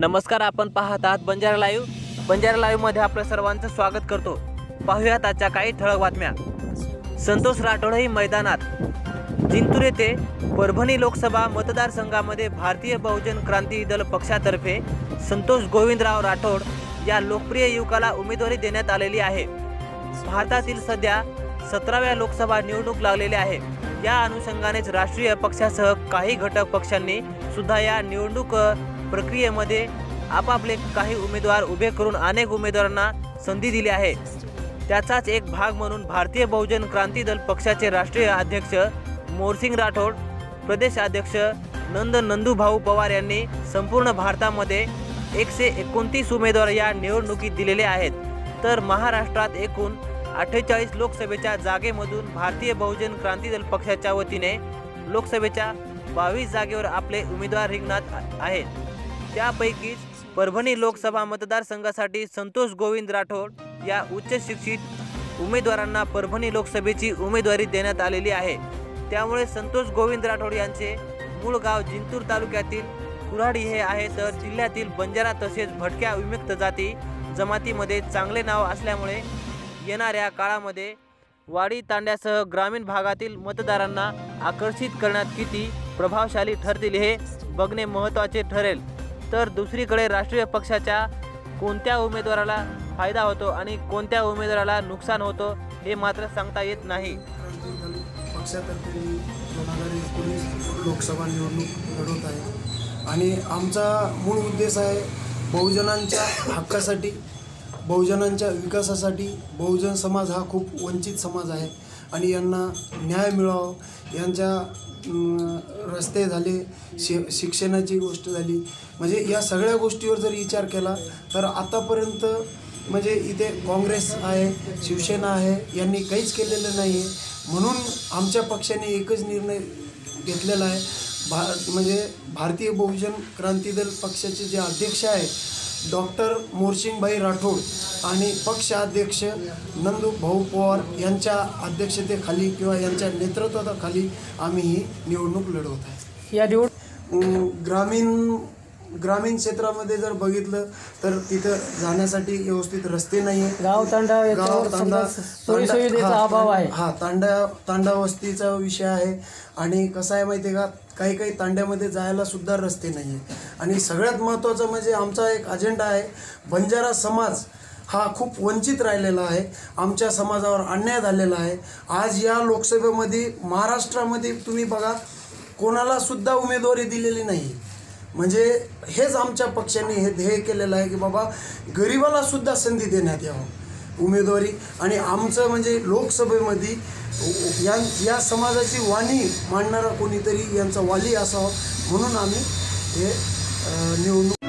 नमस्कार, आपण पाहत आहात बंजारा लाईव्ह। बंजारा लाईव्ह मध्ये आपलं सर्वांचं स्वागत करतो। पाहूयात आजच्या काही ठळक बातम्या। संतोष राठोडही मैदानात। जिंतूर येथे परभणी लोकसभा मतदारसंघामध्ये भारतीय बहुजन क्रांती दल पक्षातर्फे संतोष गोविंदराव राठोड या लोकप्रिय युवकाला उमेदवारी देण्यात आलेली आहे। भारतातील सध्या 17व्या लोकसभा निवडणूक लागलेली आहे। या अनुषंगानेच राष्ट्रीय पक्षासह काही घटक पक्षांनी सुद्धा या निवडणूक प्रक्रियेमध्ये आपापले काही उमेदवार उभे करून अनेक उमेदवारांना संधी दिली आहे। त्याचाच एक भाग म्हणून भारतीय बहुजन क्रांती दल पक्षाचे राष्ट्रीय अध्यक्ष मोरसिंग राठोड, प्रदेश अध्यक्ष नंदूभाऊ पवार यांनी संपूर्ण भारतामध्ये 129 उमेदवार या निवडणुकीत दिलेले आहेत। तर महाराष्ट्रात एकूण 48 लोकसभेच्या जागेमधून भारतीय बहुजन क्रांती दल पक्षाच्या वतीने लोकसभेच्या 22 जागेवर आपले उमेदवार रिंगणात आहेत। त्यापैकीच परभणी लोकसभा मतदारसंघासाठी संतोष गोविंद राठोड या उच्च शिक्षित उमेदवारांना परभणी लोकसभेची उमेदवारी देण्यात आलेली आहे। त्यामुळे संतोष गोविंद राठोड यांचे मूळ गाव जिंतूर तालुक्यातील कुऱ्हाडी हे आहे, तर जिल्ह्यातील बंजारा तसेच भटक्या विमुक्त जाती जमातीमध्ये चांगले नाव असल्यामुळे येणाऱ्या काळामध्ये वाडी तांड्यासह ग्रामीण भागातील मतदारांना आकर्षित करण्यात किती प्रभावशाली ठरतील हे बघणे महत्त्वाचे ठरेल। तर दुसरीकडे राष्ट्रीय पक्षाच्या कोणत्या उमेदवाराला फायदा होतो आणि कोणत्या उमेदवाराला नुकसान होतो हे मात्र सांगता येत नाही। पक्षातर्फे 2019 लोकसभा निवडणूक लढवत आहे आणि आमचा मूळ उद्देश आहे बहुजनांच्या हक्कासाठी, बहुजनांच्या विकासासाठी। बहुजन समाज हा खूप वंचित समाज आहे आणि यांना न्याय मिळावा, यांच्या रस्ते झाले, शिक्षणाची गोष्ट झाली, म्हणजे या सगळ्या गोष्टीवर जर विचार केला तर आतापर्यंत म्हणजे इथे काँग्रेस आहे, शिवसेना आहे, यांनी काहीच केलेलं नाही आहे। म्हणून आमच्या पक्षाने एकच निर्णय घेतलेला आहे, म्हणजे भारतीय बहुजन क्रांती दल पक्षाचे जे अध्यक्ष आहेत डॉक्टर मोरसिंगभाई राठोड आणि पक्षाध्यक्ष नंदूभाऊ पवार यांच्या अध्यक्षतेखाली किंवा यांच्या नेतृत्वाखाली आम्ही ही निवडणूक लढवत आहे। या ग्रामीण क्षेत्रामध्ये जर बघितलं तर तिथं जाण्यासाठी व्यवस्थित रस्ते नाही आहे, अभाव आहे। तांडा वस्तीचा विषय आहे आणि कसं आहे माहिती आहे का, काही तांड्यामध्ये जायला सुद्धा रस्ते नाही आहे। आणि सगळ्यात महत्त्वाचं म्हणजे आमचा एक अजेंडा आहे, बंजारा समाज हा खूप वंचित राहिलेला आहे, आमच्या समाजावर अन्याय झालेला आहे। आज या लोकसभेमध्ये महाराष्ट्रामध्ये तुम्ही बघा कोणाला सुद्धा उमेदवारी दिलेली नाही, म्हणजे हेच आमच्या पक्षाने हे ध्येय केलेलं आहे की बाबा गरिबाला सुद्धा संधी देण्यात यावं उमेदवारी। आणि आमचं म्हणजे लोकसभेमध्ये या समाजाची वाणी मांडणारा कोणीतरी यांचा वाली असावा, म्हणून आम्ही हे निवडणूक